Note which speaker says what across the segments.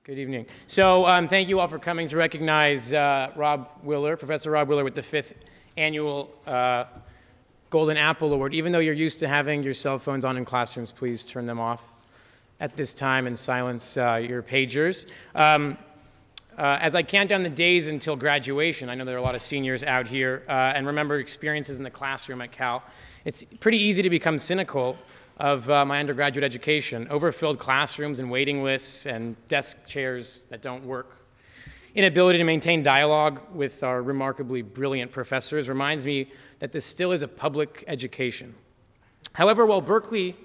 Speaker 1: Good evening. So thank you all for coming to recognize Robb Willer, Professor Robb Willer, with the 5th annual Golden Apple Award. Even though you're used to having your cell phones on in classrooms, please turn them off at this time and silence your pagers. As I count down the days until graduation, I know there are a lot of seniors out here, and remember experiences in the classroom at Cal, it's pretty easy to become cynical of my undergraduate education. Overfilled classrooms and waiting lists and desk chairs that don't work. Inability to maintain dialogue with our remarkably brilliant professors reminds me that this still is a public education. However, while the Berkeley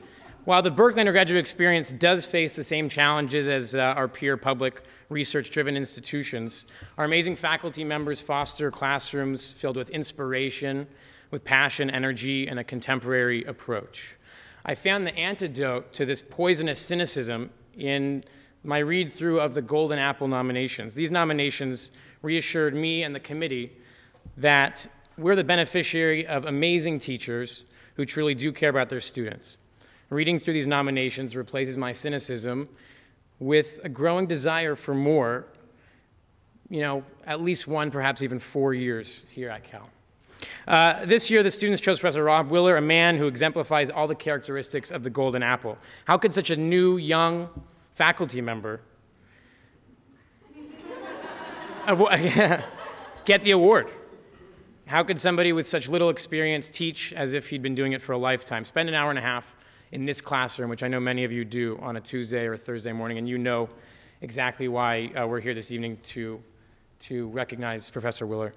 Speaker 1: undergraduate experience does face the same challenges as our peer public research-driven institutions, our amazing faculty members foster classrooms filled with inspiration, with passion, energy, and a contemporary approach. I found the antidote to this poisonous cynicism in my read-through of the Golden Apple nominations. These nominations reassured me and the committee that we're the beneficiary of amazing teachers who truly do care about their students. Reading through these nominations replaces my cynicism with a growing desire for more, at least 1, perhaps even 4 years here at Cal. This year, the students chose Professor Robb Willer, a man who exemplifies all the characteristics of the Golden Apple. How could such a new, young faculty member get the award? How could somebody with such little experience teach as if he'd been doing it for a lifetime? Spend an hour and a half in this classroom, which I know many of you do on a Tuesday or a Thursday morning, and you know exactly why we're here this evening to recognize Professor Willer.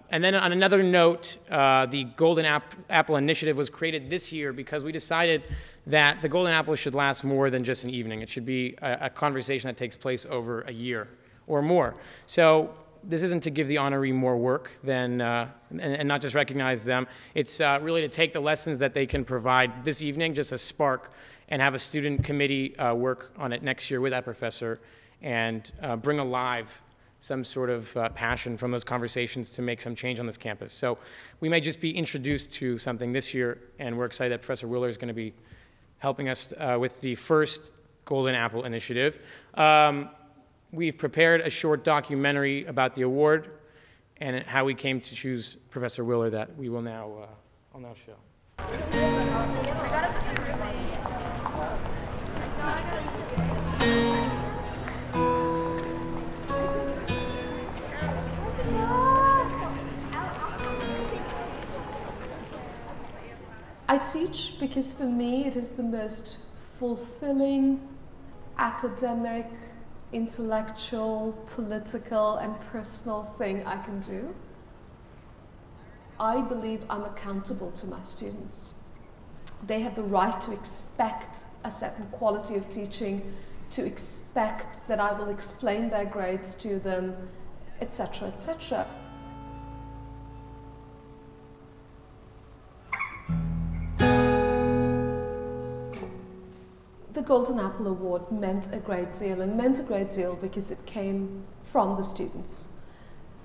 Speaker 1: And then on another note, the Golden Apple Initiative was created this year because we decided that the Golden Apple should last more than just an evening. It should be a conversation that takes place over a year or more. So this isn't to give the honoree more work than, and not just recognize them. It's really to take the lessons that they can provide this evening, just a spark, and have a student committee work on it next year with that professor and bring alive some sort of passion from those conversations to make some change on this campus. So we may just be introduced to something this year, and we're excited that Professor Willer is going to be helping us with the first Golden Apple Initiative. We've prepared a short documentary about the award and how we came to choose Professor Willer that we will now, I'll now show.
Speaker 2: I teach because for me it is the most fulfilling, academic, intellectual, political, and personal thing I can do. I believe I'm accountable to my students. They have the right to expect a certain quality of teaching, to expect that I will explain their grades to them, etc., etc. The Golden Apple Award meant a great deal, and meant a great deal because it came from the students.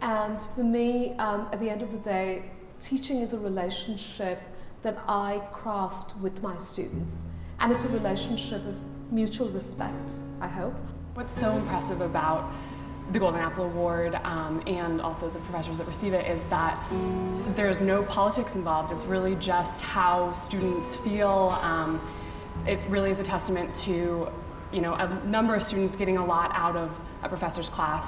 Speaker 2: And for me, at the end of the day, teaching is a relationship that I craft with my students. And it's a relationship of mutual respect, I hope.
Speaker 3: What's so impressive about the Golden Apple Award and also the professors that receive it is that there's no politics involved. It's really just how students feel. It really is a testament to, a number of students getting a lot out of a professor's class.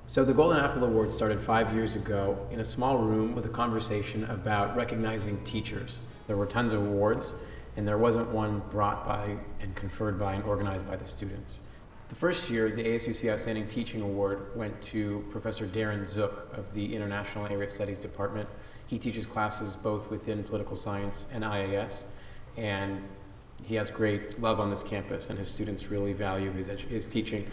Speaker 1: So the Golden Apple Award started 5 years ago in a small room with a conversation about recognizing teachers. There were tons of awards, and there wasn't one brought by and conferred by and organized by the students. The first year, the ASUC Outstanding Teaching Award went to Professor Darren Zook of the International Area Studies Department. He teaches classes both within political science and IAS, and he has great love on this campus, and his students really value his teaching.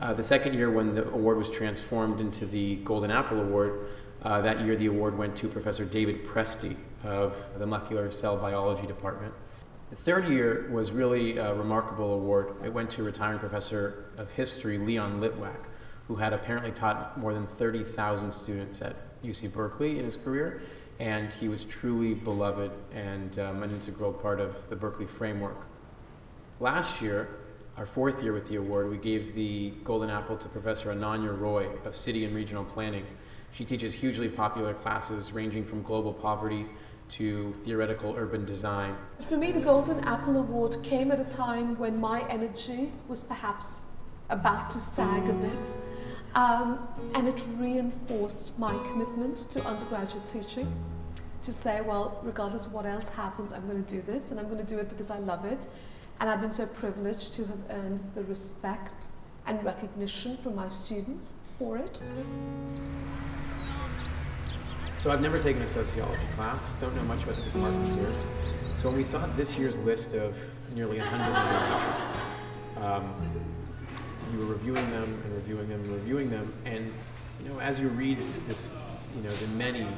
Speaker 1: The second year, when the award was transformed into the Golden Apple Award, that year the award went to Professor David Presti of the Molecular Cell Biology Department. The third year was really a remarkable award. It went to retiring professor of history, Leon Litwack, who had apparently taught more than 30,000 students at UC Berkeley in his career, and he was truly beloved and an integral part of the Berkeley framework. Last year, our 4th year with the award, we gave the Golden Apple to Professor Ananya Roy of City and Regional Planning. She teaches hugely popular classes ranging from global poverty to theoretical urban design.
Speaker 2: For me, the Golden Apple Award came at a time when my energy was perhaps about to sag a bit, and it reinforced my commitment to undergraduate teaching, to say, well, regardless of what else happens, I'm going to do this, and I'm going to do it because I love it. And I've been so privileged to have earned the respect and recognition from my students for it.
Speaker 1: So I've never taken a sociology class, don't know much about the department here. So when we saw this year's list of nearly 100 nominations, you were reviewing them and reviewing them and reviewing them, and as you read this, the many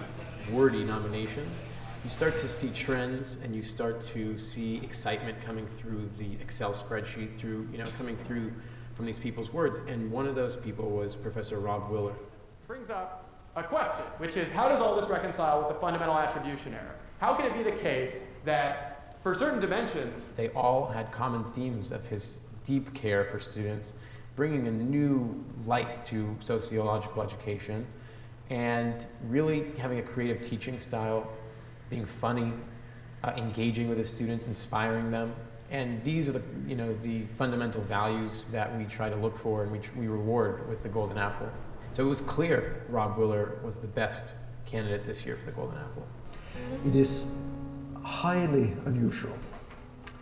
Speaker 1: Awardee nominations, you start to see trends and you start to see excitement coming through the Excel spreadsheet, coming through from these people's words. And one of those people was Professor Robb Willer.
Speaker 4: Brings up a question, which is, how does all this reconcile with the fundamental attribution error? How can it be the case that for certain dimensions,
Speaker 1: they all had common themes of his deep care for students, bringing a new light to sociological education, and really having a creative teaching style, being funny, engaging with his students, inspiring them. And these are the fundamental values that we try to look for and we reward with the Golden Apple. So it was clear Robb Willer was the best candidate this year for the Golden Apple.
Speaker 5: It is highly unusual,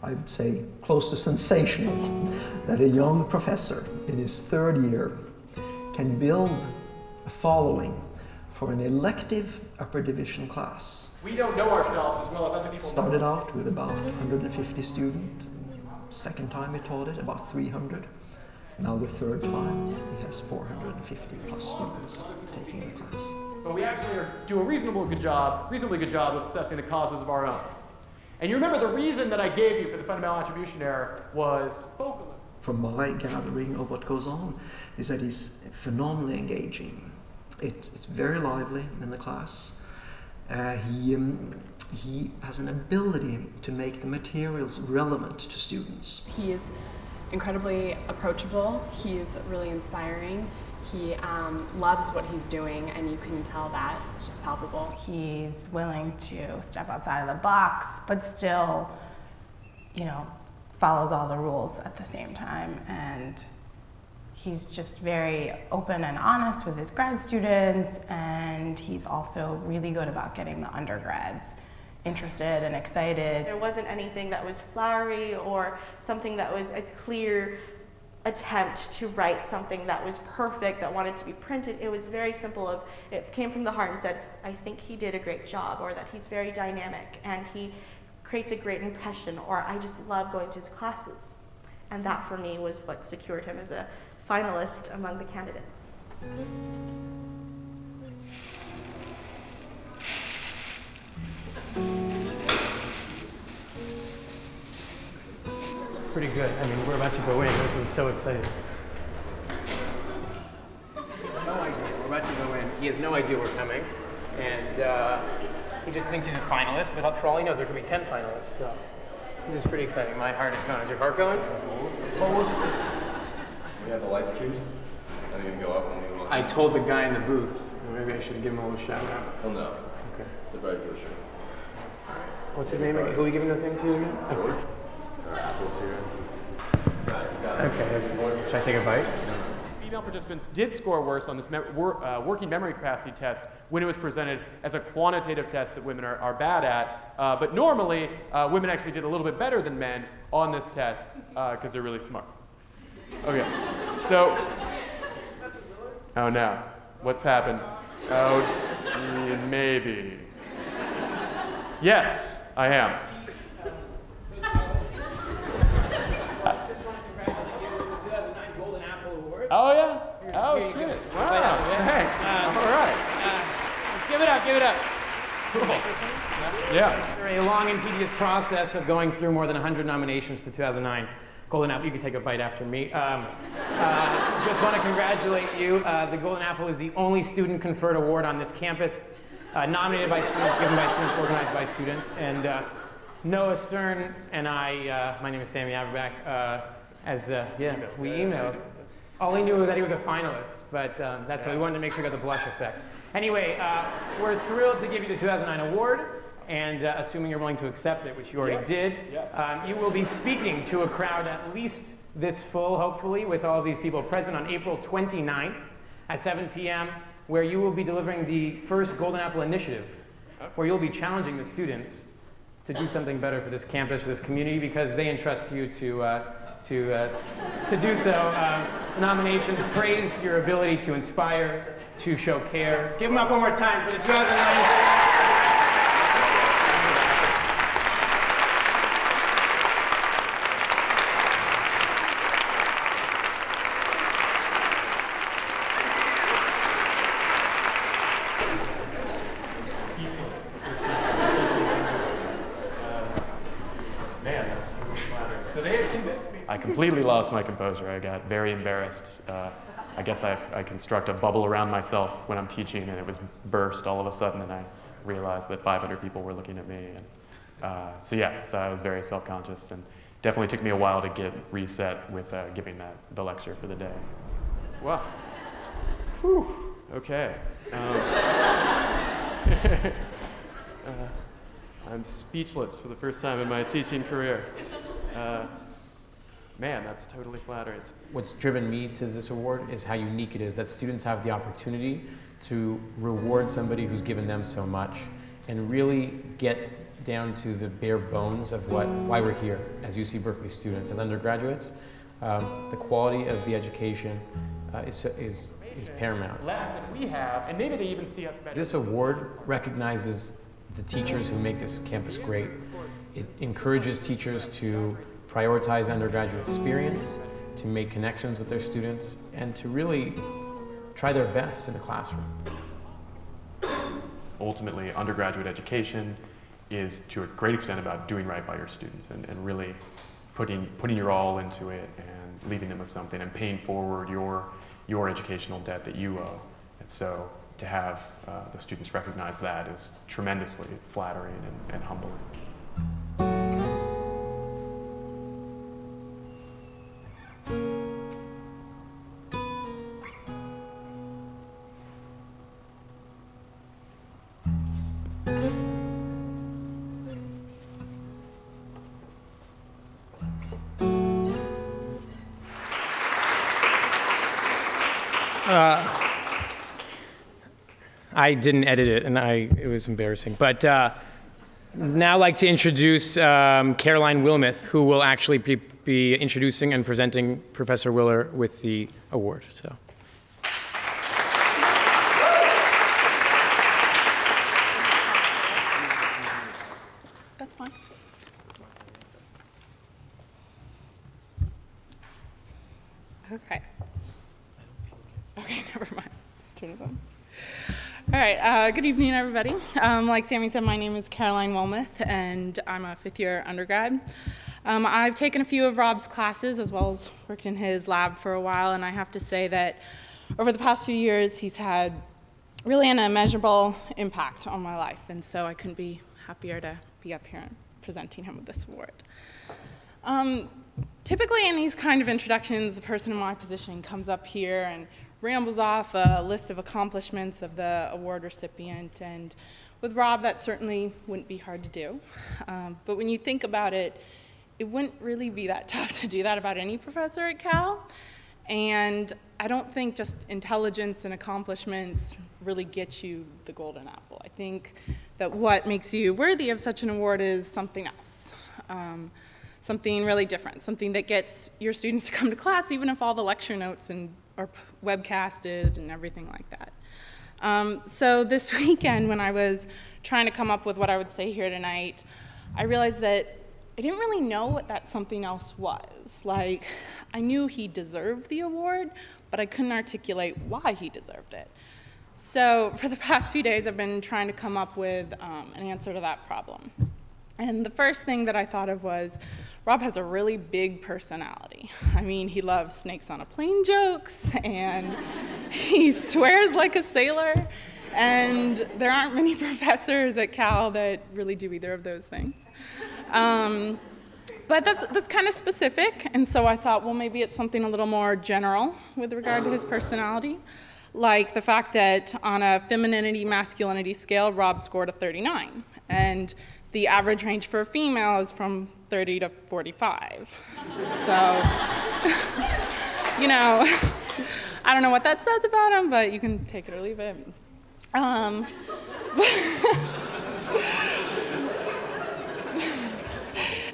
Speaker 5: I would say close to sensational, that a young professor in his 3rd year can build a following for an elective upper division class.
Speaker 4: we don't know ourselves as well as other people.
Speaker 5: Started out with about 150 students. Second time he taught it, about 300. Now the 3rd time, he has 450 plus students taking the class.
Speaker 4: But we actually do a reasonably good job of assessing the causes of our own. And you remember the reason that I gave you for the fundamental attribution error was focalism.
Speaker 5: From my gathering of what goes on is that he's phenomenally engaging. It's very lively in the class. He has an ability to make the materials relevant to students.
Speaker 3: He is incredibly approachable. He's really inspiring. He loves what he's doing, and you can tell that. It's just palpable.
Speaker 6: He's willing to step outside of the box, but still, follows all the rules at the same time. And he's just very open and honest with his grad students, and he's also really good about getting the undergrads interested and excited.
Speaker 7: There wasn't anything that was flowery or something that was a clear attempt to write something that was perfect, that wanted to be printed. It was very simple. It came from the heart and said, I think he did a great job, or that he's very dynamic and he creates a great impression, or I just love going to his classes. And that for me was what secured him as a finalist among the candidates.
Speaker 1: It's pretty good. I mean, we're about to go in. This is so exciting. No idea. We're about to go in. He has no idea we're coming. And he just thinks he's a finalist, but for all he knows, there could be 10 finalists. So this is pretty exciting. My heart is going. Is your heart going? Hold.
Speaker 8: We have the lights cued. I think you can go up and we will.
Speaker 1: I told the guy in the booth. Maybe I should give him a little shout out.
Speaker 8: He'll know.
Speaker 1: Okay.
Speaker 8: It's a very good show.
Speaker 1: What's his name again? Who are we giving the thing to again? Okay.
Speaker 8: There are apples here.
Speaker 1: Okay. Should I take a bite?
Speaker 4: Female participants did score worse on this working memory capacity test when it was presented as a quantitative test that women are bad at. But normally, women actually did a little bit better than men on this test because they're really smart. Okay, so, oh no, what's happened? Oh, maybe. Yes, I am. Oh yeah? Oh shit. Wow. Thanks. All right.
Speaker 1: Let's give it up, give it up.
Speaker 4: Cool. Yeah.
Speaker 1: After a long and tedious process of going through more than 100 nominations to 2009, Golden Apple, you can take a bite after me. Just want to congratulate you. The Golden Apple is the only student conferred award on this campus, nominated by students, given by students, organized by students. And Noah Stern and I, my name is Sammy Averbach, we emailed. All he knew was that he was a finalist, but that's why we wanted to make sure we got the blush effect. Anyway, we're thrilled to give you the 2009 award, and assuming you're willing to accept it, which you already did, you will be speaking to a crowd at least this full, hopefully, with all these people present on April 29th at 7 p.m., where you will be delivering the first Golden Apple Initiative, where you'll be challenging the students to do something better for this campus, for this community, because they entrust you to do so. Nominations praised your ability to inspire, to show care. Give them up one more time for the 2009.
Speaker 4: I completely lost my composure. I got very embarrassed. I guess I construct a bubble around myself when I'm teaching, and it was burst all of a sudden, and I realized that 500 people were looking at me. And, so I was very self-conscious, and definitely took me a while to get reset with giving the lecture for the day. Wow. Whew. Okay. I'm speechless for the first time in my teaching career. Man, that's totally flattering.
Speaker 1: What's driven me to this award is how unique it is that students have the opportunity to reward somebody who's given them so much and really get down to the bare bones of why we're here as UC Berkeley students, as undergraduates. The quality of the education is paramount.
Speaker 4: Less than we have, and maybe they even see us better.
Speaker 1: This award recognizes the teachers who make this campus great. It encourages teachers to prioritize undergraduate experience, to make connections with their students, and to really try their best in the classroom.
Speaker 4: Ultimately, undergraduate education is to a great extent about doing right by your students and really putting your all into it and leaving them with something and paying forward your educational debt that you owe. And so to have the students recognize that is tremendously flattering and humbling.
Speaker 1: I didn't edit it, and it was embarrassing. But now I'd like to introduce Caroline Wilmoth, who will actually be introducing and presenting Professor Willer with the award. So.
Speaker 9: That's fine. Okay. Okay, never mind. Just turn it on. All right, good evening, everybody. Like Sammy said, my name is Caroline Wilmoth, and I'm a fifth-year undergrad. I've taken a few of Rob's classes, as well as worked in his lab for a while, and I have to say that over the past few years, he's had really an immeasurable impact on my life, and so I couldn't be happier to be up here and presenting him with this award. Typically, in these kind of introductions, the person in my position comes up here and rambles off a list of accomplishments of the award recipient, and with Rob, that certainly wouldn't be hard to do. But when you think about it, it wouldn't really be that tough to do that about any professor at Cal. And I don't think just intelligence and accomplishments really get you the golden apple. I think that what makes you worthy of such an award is something else. Something really different, something that gets your students to come to class, even if all the lecture notes are webcasted and everything like that. So this weekend, when I was trying to come up with what I would say here tonight, I realized that I didn't really know what that something else was. Like, I knew he deserved the award, but I couldn't articulate why he deserved it. So for the past few days, I've been trying to come up with an answer to that problem. And the first thing that I thought of was, Rob has a really big personality. I mean, he loves snakes on a plane jokes, and he swears like a sailor, and there aren't many professors at Cal that really do either of those things. But that's kind of specific, and so I thought, well, maybe it's something a little more general with regard to his personality, like the fact that on a femininity-masculinity scale, Robb scored a 39, and the average range for a female is from 30 to 45. So, you know, I don't know what that says about him, but you can take it or leave it.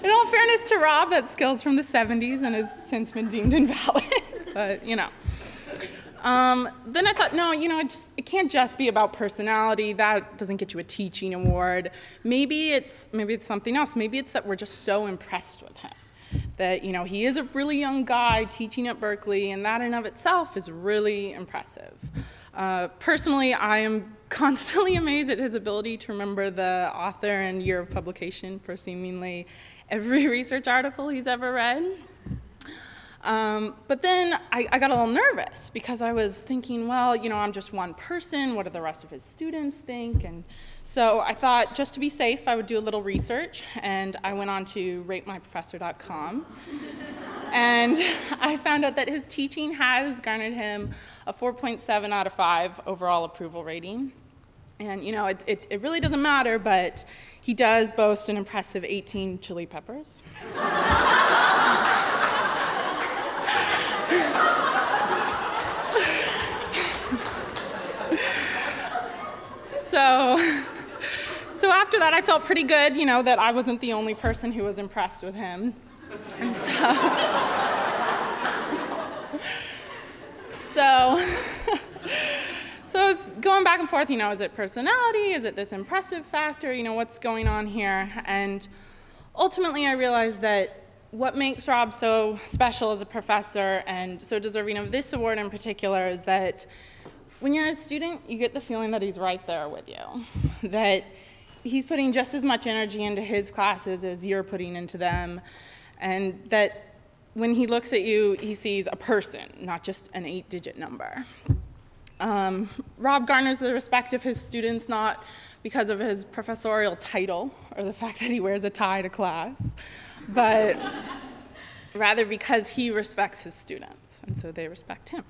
Speaker 9: In all fairness to Robb, that skill's from the 70s and has since been deemed invalid, but, you know. Then I thought, no, you know, it can't just be about personality. That doesn't get you a teaching award. Maybe it's something else. Maybe it's that we're just so impressed with him. That, you know, he is a really young guy teaching at Berkeley, and that in of itself is really impressive. Personally, I am constantly amazed at his ability to remember the author and year of publication for seemingly every research article he's ever read. But then I got a little nervous because I was thinking, well, you know, I'm just one person. What do the rest of his students think? And so I thought, just to be safe, I would do a little research. And I went on to ratemyprofessor.com. And I found out that his teaching has garnered him a 4.7 out of 5 overall approval rating. And, you know, it really doesn't matter, but he does boast an impressive 18 chili peppers. So after that, I felt pretty good, you know, that I wasn't the only person who was impressed with him. And so I was going back and forth, you know, is it personality? Is it this impressive factor? You know, what's going on here? And ultimately, I realized that what makes Robb so special as a professor and so deserving of this award in particular is that when you're a student, you get the feeling that he's right there with you, that he's putting just as much energy into his classes as you're putting into them, and that when he looks at you, he sees a person, not just an 8-digit number. Robb garners the respect of his students not because of his professorial title or the fact that he wears a tie to class, but rather because he respects his students, and so they respect him.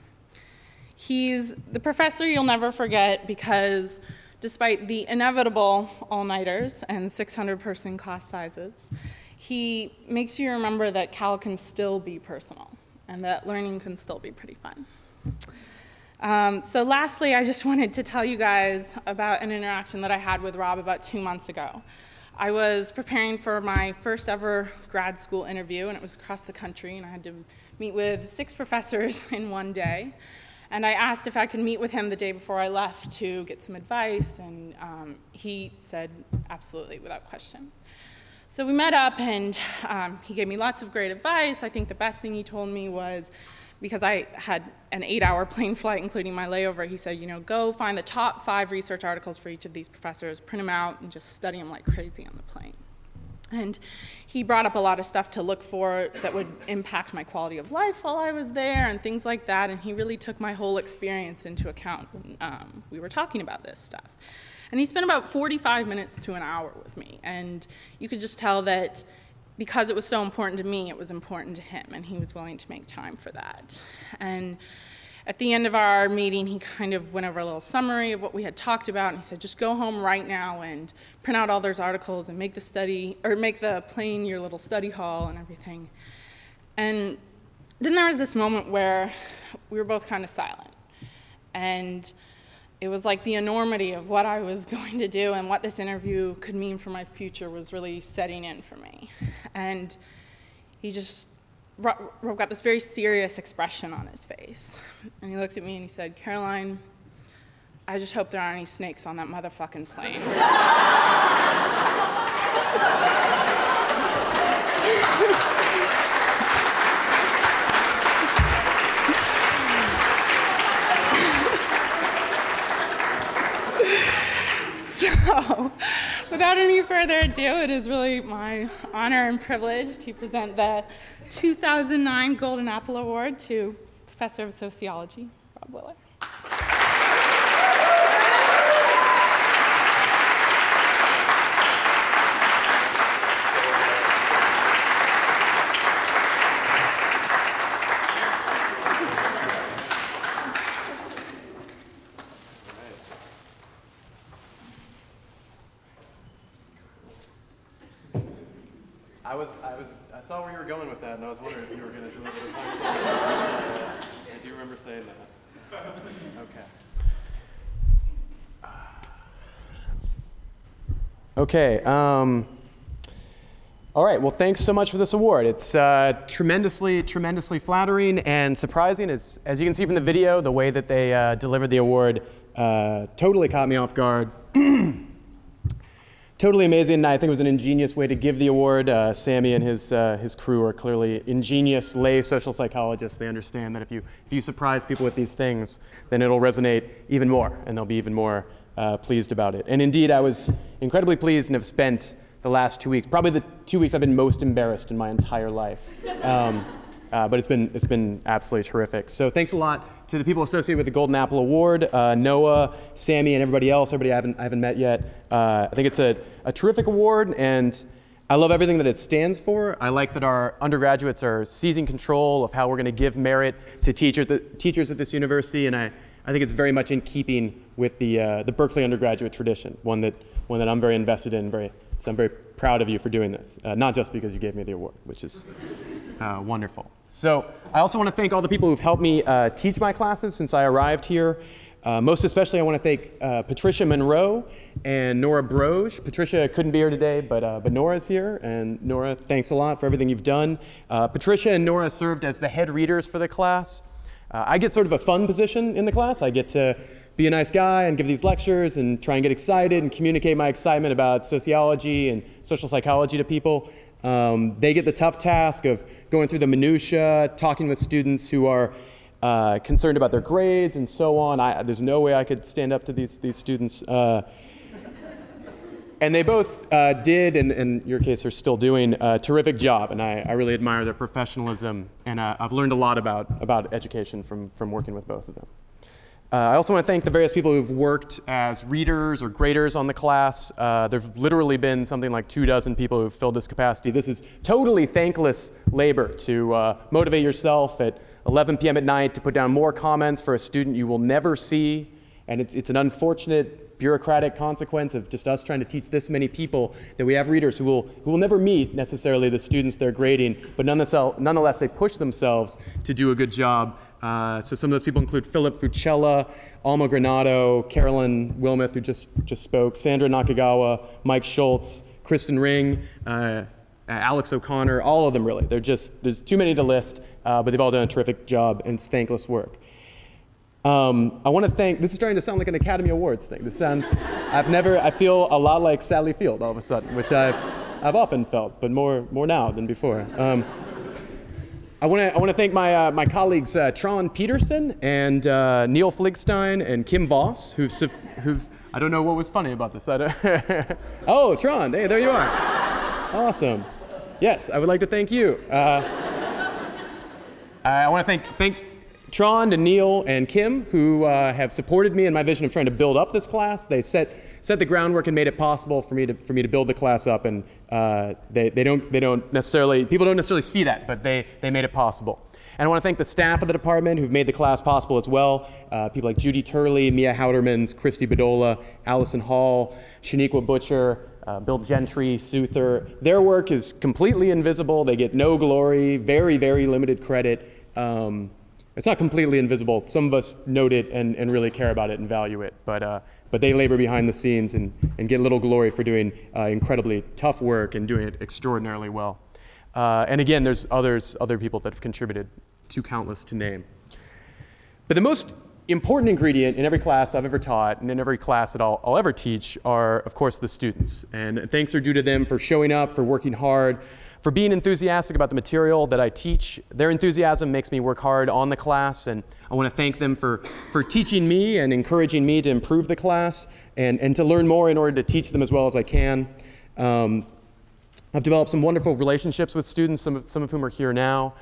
Speaker 9: He's the professor you'll never forget because despite the inevitable all-nighters and 600-person class sizes, he makes you remember that Cal can still be personal and that learning can still be pretty fun. So lastly, I just wanted to tell you guys about an interaction that I had with Robb about 2 months ago. I was preparing for my first ever grad school interview, and it was across the country, and I had to meet with 6 professors in one day. And I asked if I could meet with him the day before I left to get some advice, and he said absolutely, without question. So we met up, and he gave me lots of great advice. I think the best thing he told me was, because I had an 8-hour plane flight, including my layover, he said, you know, go find the top 5 research articles for each of these professors, print them out, and just study them like crazy on the plane. And he brought up a lot of stuff to look for that would impact my quality of life while I was there and things like that, and he really took my whole experience into account when we were talking about this stuff. And he spent about 45 minutes to an hour with me, and you could just tell that because it was so important to me, it was important to him, and he was willing to make time for that. And at the end of our meeting, he kind of went over a little summary of what we had talked about, and he said, just go home right now and print out all those articles and make the plane your little study hall and everything. And then there was this moment where we were both kind of silent. And it was like the enormity of what I was going to do and what this interview could mean for my future was really setting in for me. And Rob got this very serious expression on his face. And he looked at me and he said, Caroline, I just hope there aren't any snakes on that motherfucking plane. So, without any further ado, it is really my honor and privilege to present the 2009 Golden Apple Award to Professor of Sociology, Robb Willer.
Speaker 4: I saw where you were going with that, and I was wondering if you were going to deliver the punchline. I do remember saying that. Okay. Okay. All right. Well, thanks so much for this award. It's tremendously flattering and surprising. As you can see from the video, the way that they delivered the award totally caught me off guard. Totally amazing, and I think it was an ingenious way to give the award. Sammy and his crew are clearly ingenious lay social psychologists. They understand that if you surprise people with these things, then it'll resonate even more, and they'll be even more pleased about it. And indeed, I was incredibly pleased and have spent the last 2 weeks, probably the 2 weeks I've been most embarrassed in my entire life. But it's been absolutely terrific. So thanks a lot to the people associated with the Golden Apple Award, Noah, Sammy, and everybody else, everybody I haven't met yet. I think it's a terrific award, and I love everything that it stands for. I like that our undergraduates are seizing control of how we're going to give merit to teachers at this university, and I think it's very much in keeping with the Berkeley undergraduate tradition, one that I'm very invested in. So I'm very proud of you for doing this, not just because you gave me the award, which is wonderful. So I also want to thank all the people who've helped me teach my classes since I arrived here. Most especially, I want to thank Patricia Monroe and Nora Broege. Patricia couldn't be here today, but Nora's here. And Nora, thanks a lot for everything you've done. Patricia and Nora served as the head readers for the class. I get sort of a fun position in the class. I get to be a nice guy and give these lectures and try and get excited and communicate my excitement about sociology and social psychology to people. They get the tough task of going through the minutiae, talking with students who are concerned about their grades and so on. There's no way I could stand up to these students. And they both did, and in your case are still doing, a terrific job. And I really admire their professionalism. And I've learned a lot about education from working with both of them. I also want to thank the various people who've worked as readers or graders on the class. There've literally been something like 24 people who've filled this capacity. This is totally thankless labor to motivate yourself at 11 p.m. at night to put down more comments for a student you will never see. And it's an unfortunate bureaucratic consequence of just us trying to teach this many people that we have readers who will never meet necessarily the students they're grading, but nonetheless they push themselves to do a good job. So some of those people include Philip Fucella, Alma Granado, Carolyn Wilmoth, who just spoke, Sandra Nakagawa, Mike Schultz, Kristen Ring, Alex O'Connor, all of them really. There's too many to list, but they've all done a terrific job, and it's thankless work. I want to thank, this is starting to sound like an Academy Awards thing. I feel a lot like Sally Field all of a sudden, which I've often felt, but more now than before. I want to thank my colleagues Tron Peterson and Neil Fligstein and Kim Voss, who've I don't know what was funny about this. Oh, Tron, hey, there you are. Awesome. Yes, I would like to thank you. I want to thank Tron and Neil and Kim, who have supported me in my vision of trying to build up this class. They set the groundwork and made it possible for me to build the class up, and people don't necessarily see that, but they made it possible. And I want to thank the staff of the department who've made the class possible as well. People like Judy Turley, Mia Houtermans, Christy Bedola, Allison Hall, Shaniqua Butcher, Bill Gentry, Souther. Their work is completely invisible. They get no glory, very, very limited credit. It's not completely invisible. Some of us note it and really care about it and value it, but they labor behind the scenes and get little glory for doing incredibly tough work and doing it extraordinarily well. And again, there's other people that have contributed, too countless to name. But the most important ingredient in every class I've ever taught and in every class that I'll ever teach are, of course, the students. And thanks are due to them for showing up, for working hard, for being enthusiastic about the material that I teach. Their enthusiasm makes me work hard on the class, and I want to thank them for teaching me and encouraging me to improve the class and to learn more in order to teach them as well as I can. I've developed some wonderful relationships with students, some of whom are here now,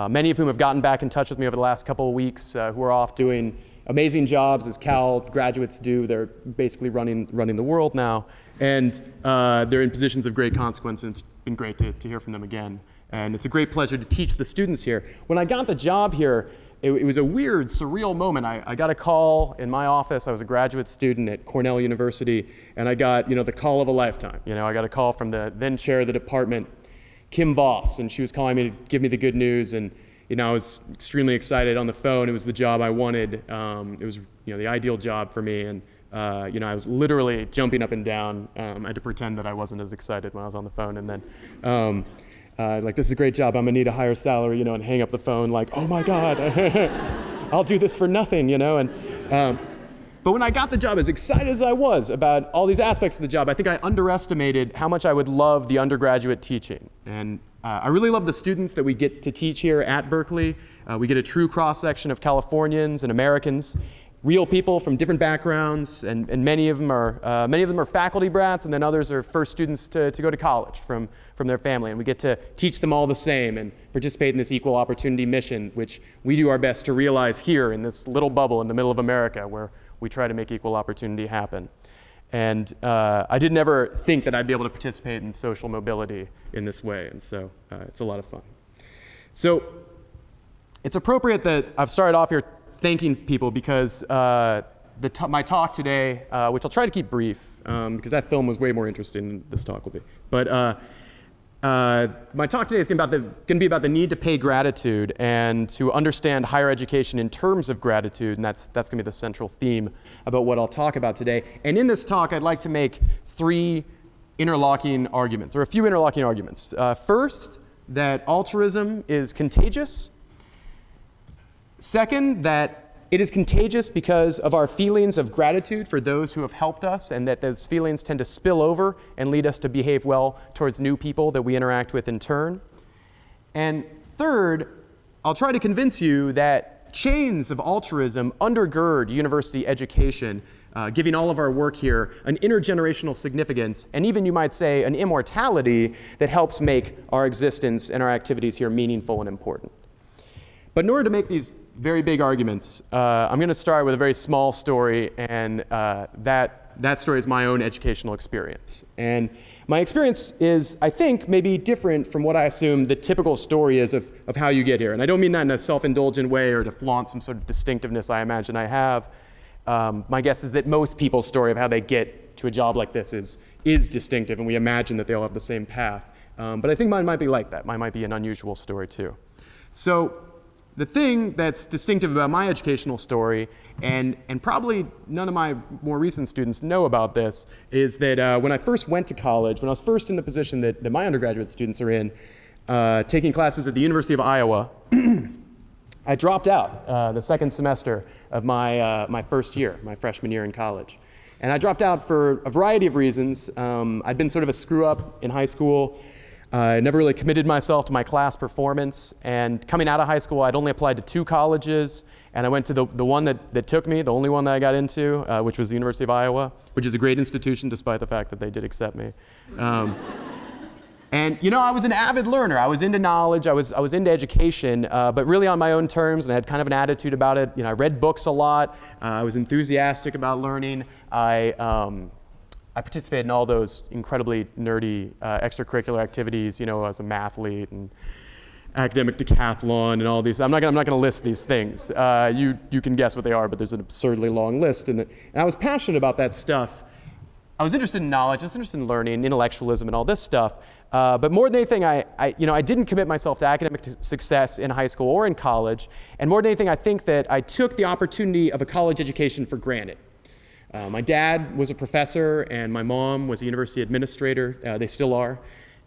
Speaker 4: many of whom have gotten back in touch with me over the last couple of weeks, who are off doing amazing jobs as Cal graduates do. They're basically running the world now, and they're in positions of great consequence, and it's been great to hear from them again. And it's a great pleasure to teach the students here. When I got the job here, it was a weird, surreal moment. I got a call in my office. I was a graduate student at Cornell University, and I got the call of a lifetime. I got a call from the then chair of the department, Kim Voss, and she was calling me to give me the good news, and I was extremely excited on the phone. It was the job I wanted. It was the ideal job for me, and I was literally jumping up and down. I had to pretend that I wasn't as excited when I was on the phone, and then like, this is a great job. I'm gonna need a higher salary, and hang up the phone like, oh my God, I'll do this for nothing, and. But when I got the job, as excited as I was about all these aspects of the job, I think I underestimated how much I would love the undergraduate teaching. And I really love the students that we get to teach here at Berkeley. We get a true cross-section of Californians and Americans, real people from different backgrounds, and many of them are faculty brats, and then others are first students to go to college from their family. And we get to teach them all the same and participate in this equal opportunity mission, which we do our best to realize here in this little bubble in the middle of America, where we try to make equal opportunity happen. And I didn't ever think that I'd be able to participate in social mobility in this way, and so it's a lot of fun. So it's appropriate that I've started off here thanking people, because my talk today, which I'll try to keep brief, because that film was way more interesting than this talk will be, but my talk today is going to be about the need to pay gratitude and to understand higher education in terms of gratitude, and that's going to be the central theme about what I'll talk about today. And in this talk, I'd like to make three interlocking arguments, or a few interlocking arguments. First, that altruism is contagious. Second, that it is contagious because of our feelings of gratitude for those who have helped us, and that those feelings tend to spill over and lead us to behave well towards new people that we interact with in turn. And third, I'll try to convince you that chains of altruism undergird university education, giving all of our work here an intergenerational significance, and even, you might say, an immortality that helps make our existence and our activities here meaningful and important. But in order to make these very big arguments, I'm going to start with a very small story, and that story is my own educational experience. And my experience is, I think, maybe different from what I assume the typical story is of how you get here. And I don't mean that in a self-indulgent way or to flaunt some sort of distinctiveness I imagine I have. My guess is that most people's story of how they get to a job like this is distinctive, and we imagine that they all have the same path. But I think mine might be like that. Mine might be an unusual story, too. So the thing that's distinctive about my educational story, and probably none of my more recent students know about this, is that when I first went to college, when I was first in the position that my undergraduate students are in, taking classes at the University of Iowa, I dropped out the second semester of my first year, my freshman year in college. And I dropped out for a variety of reasons. I'd been sort of a screw-up in high school. I never really committed myself to my class performance, and coming out of high school, I'd only applied to 2 colleges, and I went to the one that took me, the only one that I got into, which was the University of Iowa, which is a great institution despite the fact that they did accept me. And I was an avid learner. I was into knowledge, I was into education, but really on my own terms, and I had kind of an attitude about it. I read books a lot, I was enthusiastic about learning. I participated in all those incredibly nerdy extracurricular activities. I was a mathlete and academic decathlon and all these. I'm not going to list these things. You can guess what they are, but there's an absurdly long list. And I was passionate about that stuff. I was interested in knowledge. I was interested in learning, intellectualism, and all this stuff. But more than anything, I didn't commit myself to academic success in high school or in college. And more than anything, I think that I took the opportunity of a college education for granted. My dad was a professor, and my mom was a university administrator. They still are.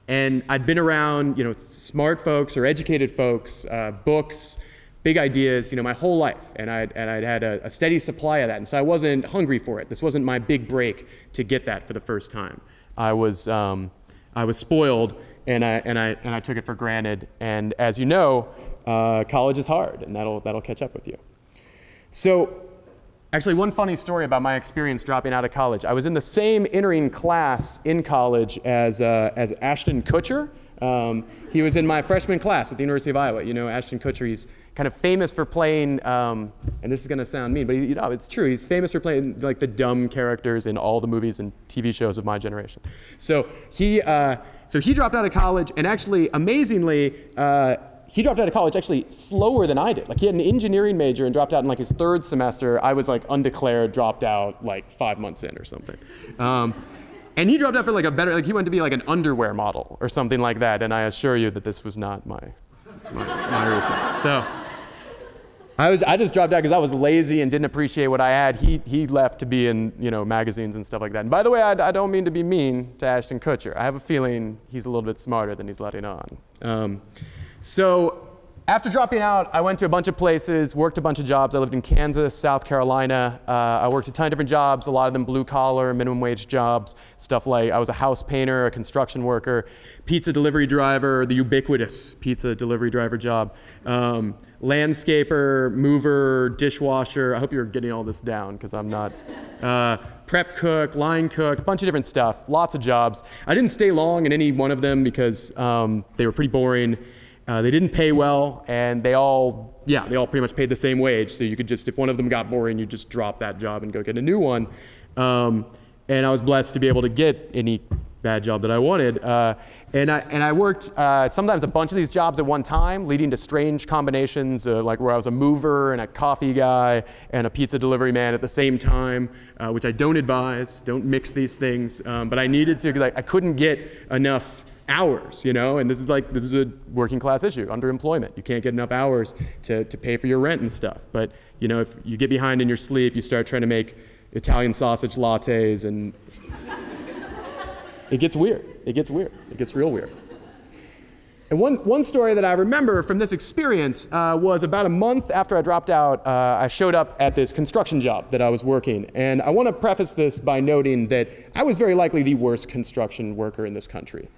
Speaker 4: And I'd been around, smart folks or educated folks, books, big ideas, my whole life. And I'd had a steady supply of that. And so I wasn't hungry for it. This wasn't my big break to get that for the first time. I was spoiled, and I took it for granted. And as you know, college is hard, and that'll catch up with you. So, actually, one funny story about my experience dropping out of college. I was in the same entering class in college as Ashton Kutcher. He was in my freshman class at the University of Iowa. Ashton Kutcher, he's kind of famous for playing, and this is going to sound mean, but it's true. He's famous for playing like the dumb characters in all the movies and TV shows of my generation. So he dropped out of college, and actually, amazingly, he dropped out of college actually slower than I did. Like, he had an engineering major and dropped out in like his 3rd semester. I was like undeclared, dropped out like 5 months in or something. And he dropped out for like a better, like he wanted to be like an underwear model or something like that. And I assure you that this was not my reason. So I just dropped out because I was lazy and didn't appreciate what I had. He left to be in, you know, magazines and stuff like that. And by the way, I don't mean to be mean to Ashton Kutcher. I have a feeling he's a little bit smarter than he's letting on. So after dropping out, I went to a bunch of places, worked a bunch of jobs. I lived in Kansas, South Carolina. I worked a ton of different jobs, a lot of them blue collar, minimum wage jobs, stuff like I was a house painter, a construction worker, pizza delivery driver, the ubiquitous pizza delivery driver job, landscaper, mover, dishwasher. I hope you're getting all this down because I'm not. Prep cook, line cook, a bunch of different stuff, lots of jobs. I didn't stay long in any one of them because they were pretty boring. They didn't pay well, and they all pretty much paid the same wage. So you could just, if one of them got boring, you just drop that job and go get a new one. And I was blessed to be able to get any bad job that I wanted. And I worked sometimes a bunch of these jobs at one time, leading to strange combinations, like where I was a mover and a coffee guy and a pizza delivery man at the same time, which I don't advise. Don't mix these things. But I needed to, because I couldn't get enough hours, you know, and this is a working class issue, underemployment. You can't get enough hours to pay for your rent and stuff. But, you know, if you get behind in your sleep, you start trying to make Italian sausage lattes, and it gets weird. It gets weird. It gets real weird. And one story that I remember from this experience was about a month after I dropped out, I showed up at this construction job that I was working. And I want to preface this by noting that I was very likely the worst construction worker in this country.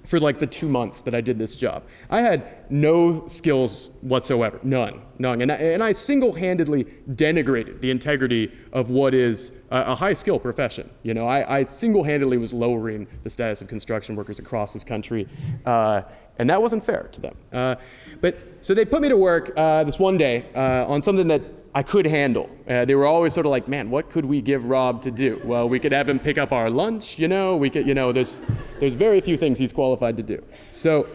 Speaker 4: For like the 2 months that I did this job. I had no skills whatsoever, none. And I single-handedly denigrated the integrity of what is a high-skill profession. You know, I single-handedly was lowering the status of construction workers across this country, and that wasn't fair to them. So they put me to work this one day on something that I could handle. They were always sort of like, man, what could we give Rob to do? Well, we could have him pick up our lunch, you know, we could, you know, there's very few things he's qualified to do. So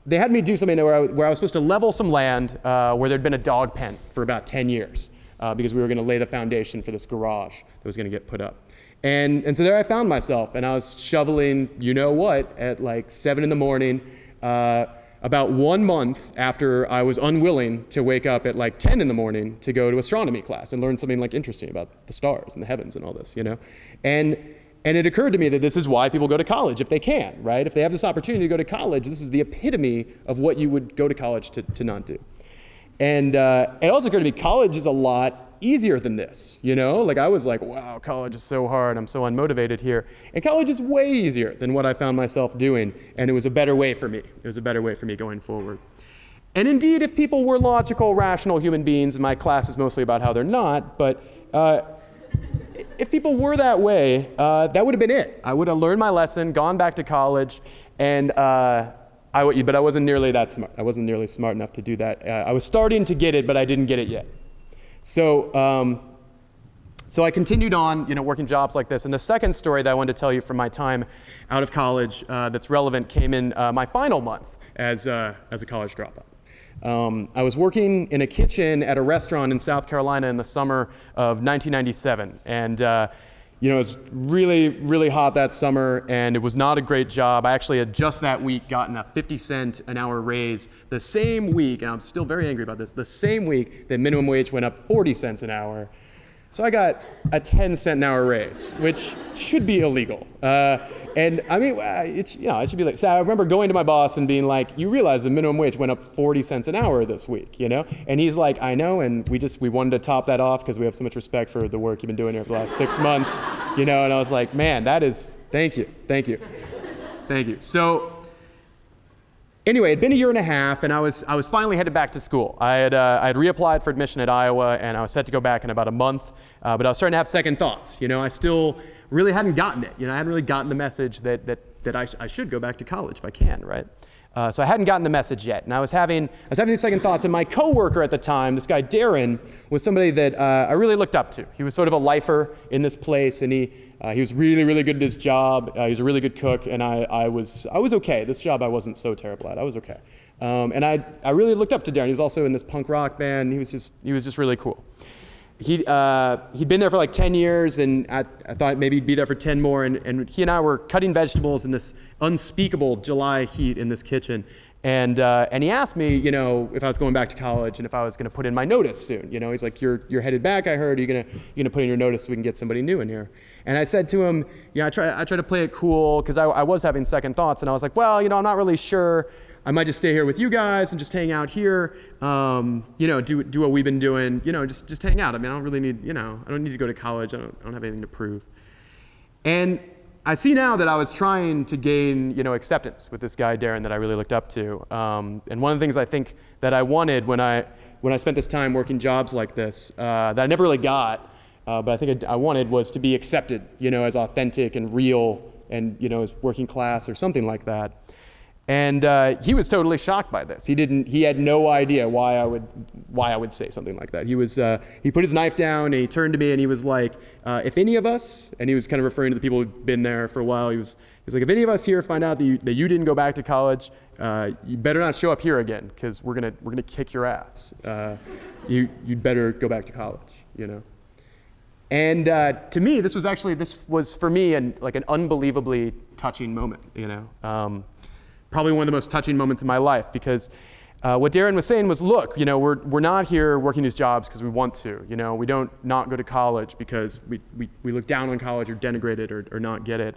Speaker 4: they had me do something where I was supposed to level some land where there'd been a dog pen for about 10 years because we were going to lay the foundation for this garage that was going to get put up. And so there I found myself, and I was shoveling, you know what, at like 7 in the morning, about 1 month after I was unwilling to wake up at like 10 in the morning to go to astronomy class and learn something like interesting about the stars and the heavens and all this, you know? And it occurred to me that this is why people go to college if they can, right? If they have this opportunity to go to college, this is the epitome of what you would go to college to not do. And it also occurred to me college is a lot easier than this, you know? Like I was like, wow, college is so hard, I'm so unmotivated here. And college is way easier than what I found myself doing, and it was a better way for me. It was a better way for me going forward. And indeed, if people were logical, rational human beings, and my class is mostly about how they're not, but if people were that way, that would have been it. I would have learned my lesson, gone back to college, and but I wasn't nearly that smart. I wasn't nearly smart enough to do that. I was starting to get it, but I didn't get it yet. So I continued on, you know, working jobs like this. And the second story that I wanted to tell you from my time out of college that's relevant came in my final month as a college dropout. I was working in a kitchen at a restaurant in South Carolina in the summer of 1997. And you know, it was really, really hot that summer, and it was not a great job. I actually had just that week gotten a 50-cent an hour raise the same week, and I'm still very angry about this, the same week that minimum wage went up 40 cents an hour. So I got a 10-cent an hour raise, which should be illegal. And I mean, it should be like, so I remember going to my boss and being like, you realize the minimum wage went up 40 cents an hour this week, you know? And he's like, I know, and we wanted to top that off because we have so much respect for the work you've been doing here for the last 6 months, you know? And I was like, man, thank you. So anyway, it'd been a year and a half, and I was finally headed back to school. I had reapplied for admission at Iowa, and I was set to go back in about a month, but I was starting to have second thoughts. You know, I still really hadn't gotten it. You know, I hadn't really gotten the message that I should go back to college if I can, right? So I hadn't gotten the message yet, and I was having these second thoughts. And my coworker at the time, this guy Darren, was somebody that I really looked up to. He was sort of a lifer in this place, and he was really, really good at his job. He was a really good cook, and I was okay. This job I wasn't so terrible at. I was okay, and I really looked up to Darren. He was also in this punk rock band. He was just really cool. he'd been there for like 10 years, and I thought maybe he'd be there for 10 more, and he and I were cutting vegetables in this unspeakable July heat in this kitchen. And he asked me, you know, if I was going back to college and if I was going to put in my notice soon. You know, he's like, you're headed back, I heard. Are you gonna put in your notice so we can get somebody new in here? And I said to him, yeah, I try to play it cool, because I was having second thoughts, and I was like, well, you know, I'm not really sure. I might just stay here with you guys and just hang out here. You know, do what we've been doing. You know, just hang out. I mean, I don't really need, you know, I don't need to go to college. I don't have anything to prove. And I see now that I was trying to gain, you know, acceptance with this guy, Darren, that I really looked up to. And one of the things I think that I wanted when I spent this time working jobs like this, that I never really got, but I think I wanted, was to be accepted, you know, as authentic and real and, you know, as working class or something like that. And he was totally shocked by this. He had no idea why I would say something like that. He put his knife down and he turned to me and he was like, if any of us, and he was kind of referring to the people who'd been there for a while, he was like, if any of us here find out that you didn't go back to college, you better not show up here again, because we're gonna kick your ass. You'd better go back to college, you know. And to me, this was for me like an unbelievably touching moment, you know. Probably one of the most touching moments in my life, because what Darren was saying was, look, you know, we're not here working these jobs because we want to. You know, we don't not go to college because we look down on college or denigrate it or not get it.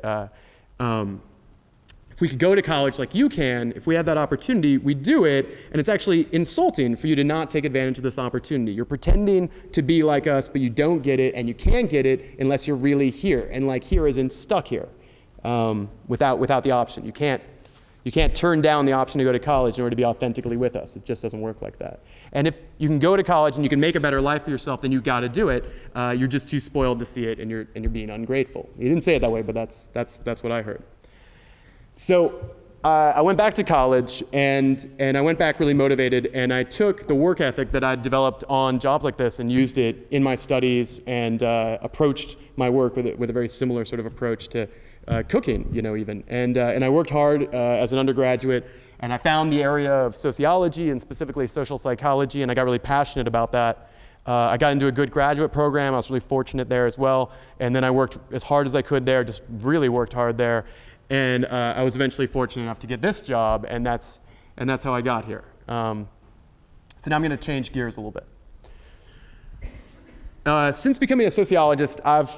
Speaker 4: If we could go to college like you can, if we had that opportunity, we'd do it. And it's actually insulting for you to not take advantage of this opportunity. You're pretending to be like us, but you don't get it, and you can't get it unless you're really here. And like here isn't stuck here without the option. You can't turn down the option to go to college in order to be authentically with us. It just doesn't work like that. And if you can go to college and you can make a better life for yourself, then you got to do it. You're just too spoiled to see it, and you're being ungrateful. He didn't say it that way, but that's what I heard. So I went back to college, and I went back really motivated, and I took the work ethic that I'd developed on jobs like this and used it in my studies, and approached my work with a very similar sort of approach to cooking, you know, even. And I worked hard as an undergraduate, and I found the area of sociology and specifically social psychology, and I got really passionate about that. I got into a good graduate program. I was really fortunate there as well. And then I worked as hard as I could there, just really worked hard there. And I was eventually fortunate enough to get this job, and that's how I got here. So now I'm going to change gears a little bit. Since becoming a sociologist, I've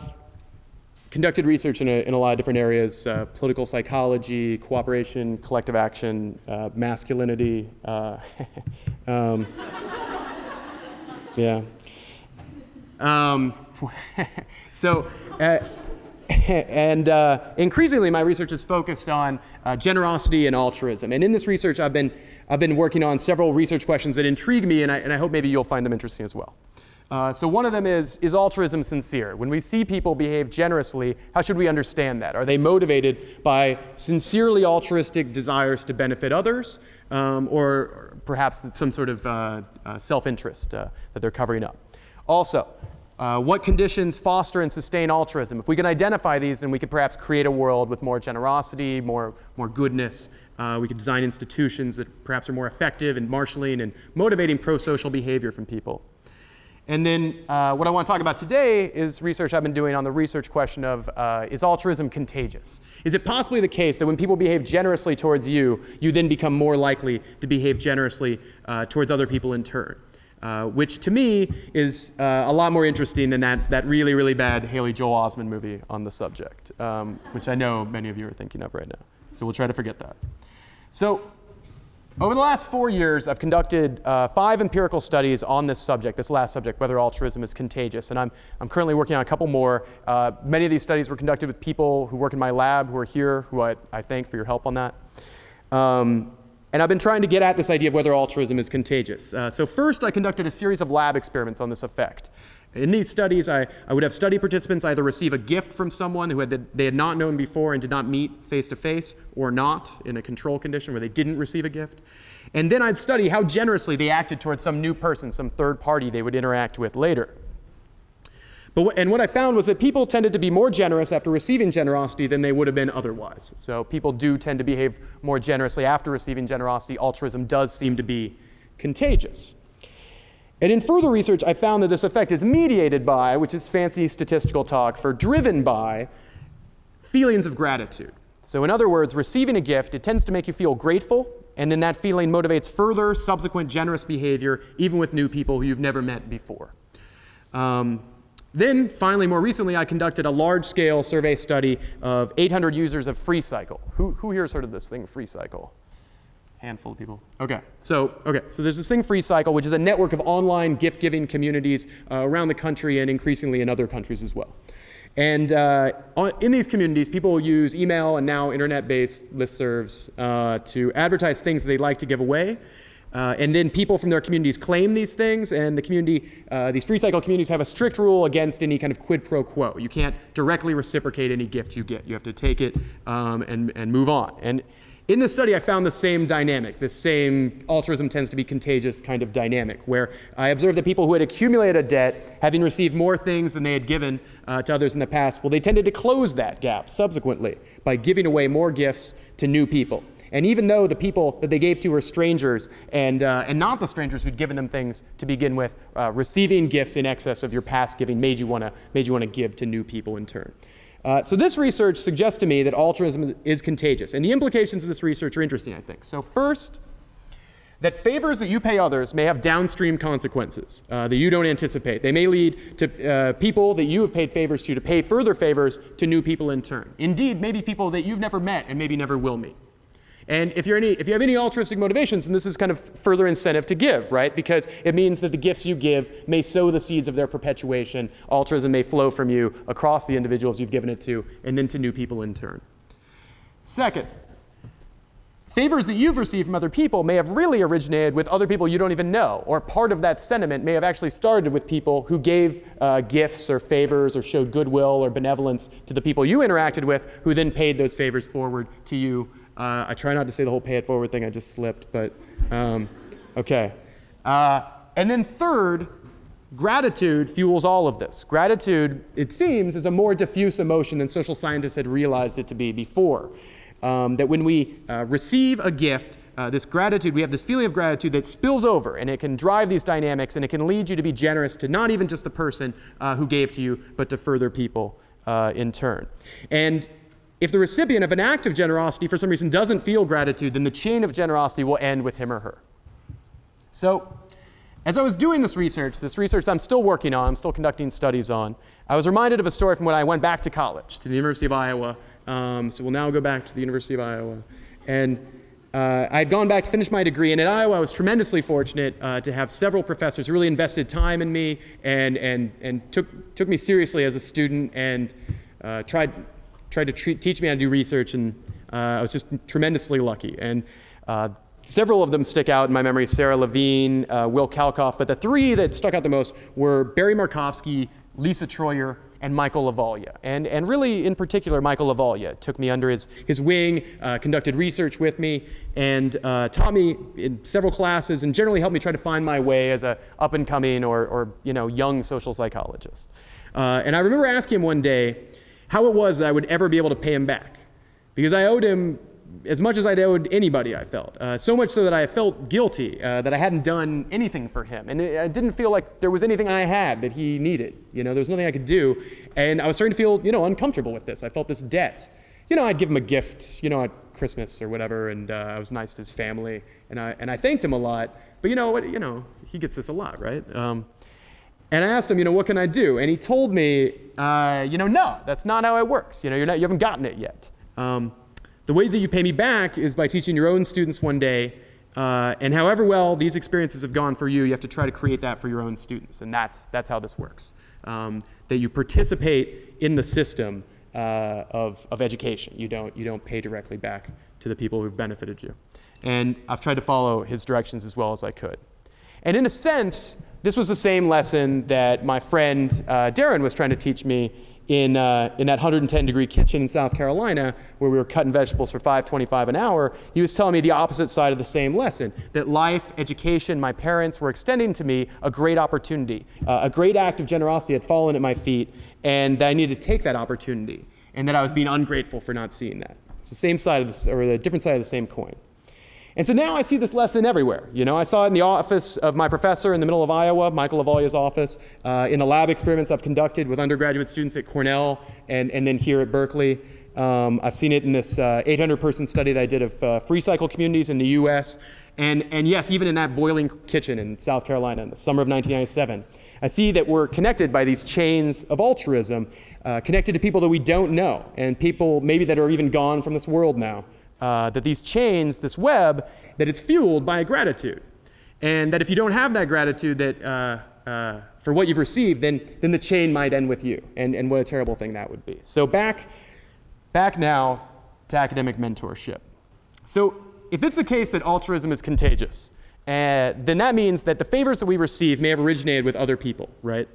Speaker 4: conducted research in a lot of different areas: political psychology, cooperation, collective action, masculinity. Yeah. And increasingly, my research is focused on generosity and altruism. And in this research, I've been working on several research questions that intrigue me, and I hope maybe you'll find them interesting as well. So one of them is altruism sincere? When we see people behave generously, how should we understand that? Are they motivated by sincerely altruistic desires to benefit others, or perhaps some sort of self-interest that they're covering up? Also, what conditions foster and sustain altruism? If we can identify these, then we could perhaps create a world with more generosity, more goodness. We could design institutions that perhaps are more effective in marshaling and motivating pro-social behavior from people. And then what I want to talk about today is research I've been doing on the research question of, is altruism contagious? Is it possibly the case that when people behave generously towards you, you then become more likely to behave generously towards other people in turn? Which to me is a lot more interesting than that really, really bad Haley Joel Osment movie on the subject, which I know many of you are thinking of right now. So we'll try to forget that. So over the last 4 years, I've conducted 5 empirical studies on this subject, this last subject, whether altruism is contagious. And I'm currently working on a couple more. Many of these studies were conducted with people who work in my lab, who are here, who I thank for your help on that. And I've been trying to get at this idea of whether altruism is contagious. So first, I conducted a series of lab experiments on this effect. In these studies, I would have study participants either receive a gift from someone who they had not known before and did not meet face-to-face, or not, in a control condition where they didn't receive a gift. And then I'd study how generously they acted towards some new person, some third party they would interact with later. And what I found was that people tended to be more generous after receiving generosity than they would have been otherwise. So people do tend to behave more generously after receiving generosity. Altruism does seem to be contagious. And in further research, I found that this effect is mediated by, which is fancy statistical talk for driven by, feelings of gratitude. So in other words, receiving a gift, it tends to make you feel grateful, and then that feeling motivates further subsequent generous behavior, even with new people who you've never met before. Then, finally, more recently, I conducted a large-scale survey study of 800 users of FreeCycle. Who here has heard of this thing, FreeCycle? Handful of people. Okay, so there's this thing, FreeCycle, which is a network of online gift-giving communities around the country and increasingly in other countries as well. And in these communities, people use email and now internet-based listservs to advertise things that they'd like to give away. And then people from their communities claim these things, and the community, these FreeCycle communities have a strict rule against any kind of quid pro quo. You can't directly reciprocate any gift you get. You have to take it and move on. And in this study, I found the same dynamic, this same altruism tends to be contagious kind of dynamic, where I observed that people who had accumulated a debt, having received more things than they had given to others in the past, well, they tended to close that gap subsequently by giving away more gifts to new people. And even though the people that they gave to were strangers and not the strangers who'd given them things to begin with, receiving gifts in excess of your past giving made you want to give to new people in turn. So this research suggests to me that altruism is contagious. And the implications of this research are interesting, I think. So first, that favors that you pay others may have downstream consequences that you don't anticipate. They may lead to people that you have paid favors to pay further favors to new people in turn. Indeed, maybe people that you've never met and maybe never will meet. And if you have any altruistic motivations, then this is kind of further incentive to give, right? Because it means that the gifts you give may sow the seeds of their perpetuation. Altruism may flow from you across the individuals you've given it to, and then to new people in turn. Second, favors that you've received from other people may have really originated with other people you don't even know, or part of that sentiment may have actually started with people who gave gifts or favors or showed goodwill or benevolence to the people you interacted with, who then paid those favors forward to you. I try not to say the whole pay it forward thing, I just slipped, but okay. And then third, gratitude fuels all of this. Gratitude, it seems, is a more diffuse emotion than social scientists had realized it to be before. That when we receive a gift, this gratitude, we have this feeling of gratitude that spills over, and it can drive these dynamics, and it can lead you to be generous to not even just the person who gave to you, but to further people in turn. And if the recipient of an act of generosity for some reason doesn't feel gratitude, then the chain of generosity will end with him or her. So as I was doing this research I'm still working on, I'm still conducting studies on, I was reminded of a story from when I went back to college, to the University of Iowa. So we'll now go back to the University of Iowa. And I had gone back to finish my degree, and at Iowa I was tremendously fortunate to have several professors who really invested time in me and took me seriously as a student and tried to teach me how to do research, and I was just tremendously lucky. And several of them stick out in my memory: Sarah Levine, Will Kalkoff, but the three that stuck out the most were Barry Markovsky, Lisa Troyer, and Michael Lavallia. And really, in particular, Michael Lavallia took me under his wing, conducted research with me, and taught me in several classes, and generally helped me try to find my way as a up-and-coming or young social psychologist. And I remember asking him one day how it was that I would ever be able to pay him back, because I owed him as much as I'd owed anybody, I felt. So much so that I felt guilty that I hadn't done anything for him. And I didn't feel like there was anything I had that he needed. There was nothing I could do. And I was starting to feel, uncomfortable with this. I felt this debt. I'd give him a gift, at Christmas or whatever, and I was nice to his family. And I thanked him a lot. But he gets this a lot, right? And I asked him, what can I do? And he told me, no, that's not how it works. You haven't gotten it yet. The way that you pay me back is by teaching your own students one day, and however well these experiences have gone for you, you have to try to create that for your own students, and that's how this works. That you participate in the system of education. You don't pay directly back to the people who've benefited you. And I've tried to follow his directions as well as I could. And in a sense, this was the same lesson that my friend Darren was trying to teach me in that 110-degree kitchen in South Carolina, where we were cutting vegetables for $5.25 an hour. He was telling me the opposite side of the same lesson, that life, education, my parents were extending to me a great opportunity. A great act of generosity had fallen at my feet, and that I needed to take that opportunity, and that I was being ungrateful for not seeing that. It's the same side of the different side of the same coin. And so now I see this lesson everywhere. You know, I saw it in the office of my professor in the middle of Iowa, Michael Lavalle's office, in the lab experiments I've conducted with undergraduate students at Cornell and then here at Berkeley. I've seen it in this 800-person study that I did of free cycle communities in the US. And yes, even in that boiling kitchen in South Carolina in the summer of 1997, I see that we're connected by these chains of altruism, connected to people that we don't know, and people maybe that are even gone from this world now. That these chains, this web, that it's fueled by gratitude. And that if you don't have that gratitude that, for what you've received, then the chain might end with you. And what a terrible thing that would be. So back now to academic mentorship. So if it's the case that altruism is contagious, then that means that the favors that we receive may have originated with other people, right?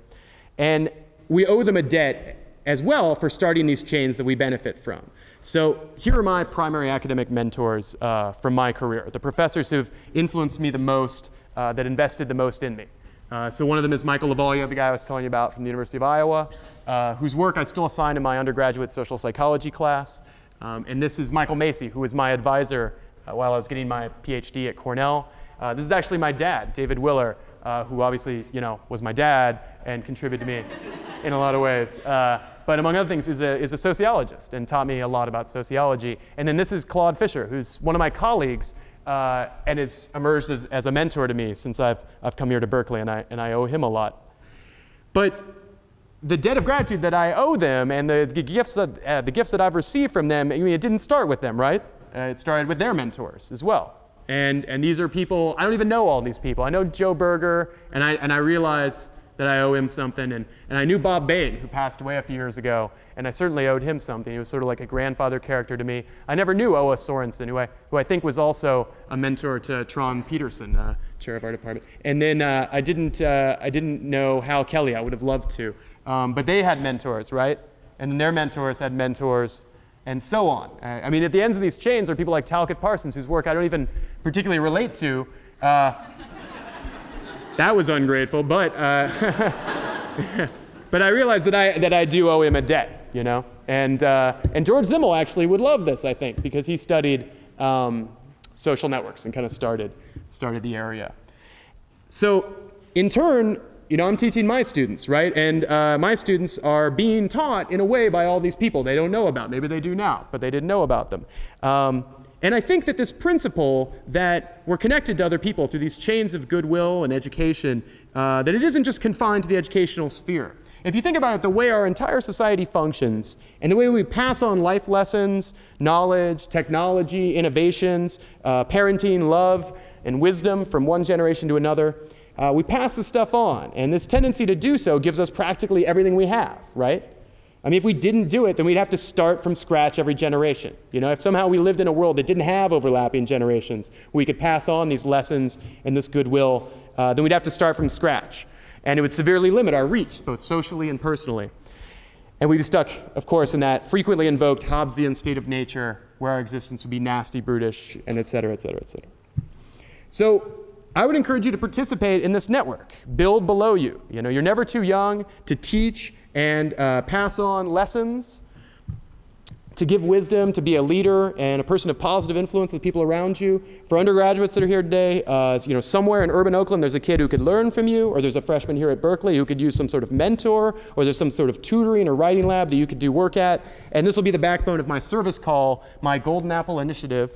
Speaker 4: And we owe them a debt as well for starting these chains that we benefit from. So here are my primary academic mentors from my career, the professors who've influenced me the most, that invested the most in me. So one of them is Michael Lavalle, the guy I was telling you about from the University of Iowa, whose work I still assign in my undergraduate social psychology class. And this is Michael Macy, who was my advisor while I was getting my PhD at Cornell. This is actually my dad, David Willer, who obviously, you know, was my dad and contributed to me in a lot of ways. But among other things, is a sociologist and taught me a lot about sociology. And then this is Claude Fisher, who's one of my colleagues and has emerged as a mentor to me since I've come here to Berkeley, and I owe him a lot. But the debt of gratitude that I owe them and the gifts that I've received from them, I mean, it didn't start with them, right? It started with their mentors as well. And these are people, I don't even know all these people. I know Joe Berger, and I realize that I owe him something. And I knew Bob Bain, who passed away a few years ago, and I certainly owed him something. He was sort of like a grandfather character to me. I never knew Oa Sorensen, who I think was also a mentor to Tron Peterson, chair of our department. And then I didn't know Hal Kelly. I would have loved to. But they had mentors, right? And then their mentors had mentors, and so on. I mean, at the ends of these chains are people like Talcott Parsons, whose work I don't even particularly relate to. That was ungrateful, but but I realized that I do owe him a debt, you know. And George Zimmel actually would love this, I think, because he studied social networks and kind of started the area. So in turn, you know, I'm teaching my students, right? And my students are being taught in a way by all these people they don't know about. Maybe they do now, but they didn't know about them. And I think that this principle that we're connected to other people through these chains of goodwill and education, that it isn't just confined to the educational sphere. If you think about it, the way our entire society functions and the way we pass on life lessons, knowledge, technology, innovations, parenting, love, and wisdom from one generation to another, we pass this stuff on. And this tendency to do so gives us practically everything we have, right? I mean, if we didn't do it, then we'd have to start from scratch every generation. You know, if somehow we lived in a world that didn't have overlapping generations, we could pass on these lessons and this goodwill, then we'd have to start from scratch. And it would severely limit our reach, both socially and personally. And we'd be stuck, of course, in that frequently invoked Hobbesian state of nature where our existence would be nasty, brutish, and et cetera, et cetera, et cetera. So I would encourage you to participate in this network. Build below you. You know, you're never too young to teach and pass on lessons, to give wisdom, to be a leader and a person of positive influence with people around you. For undergraduates that are here today, you know, somewhere in urban Oakland there's a kid who could learn from you, or there's a freshman here at Berkeley who could use some sort of mentor, or there's some sort of tutoring or writing lab that you could do work at. And this will be the backbone of my service call, my Golden Apple Initiative.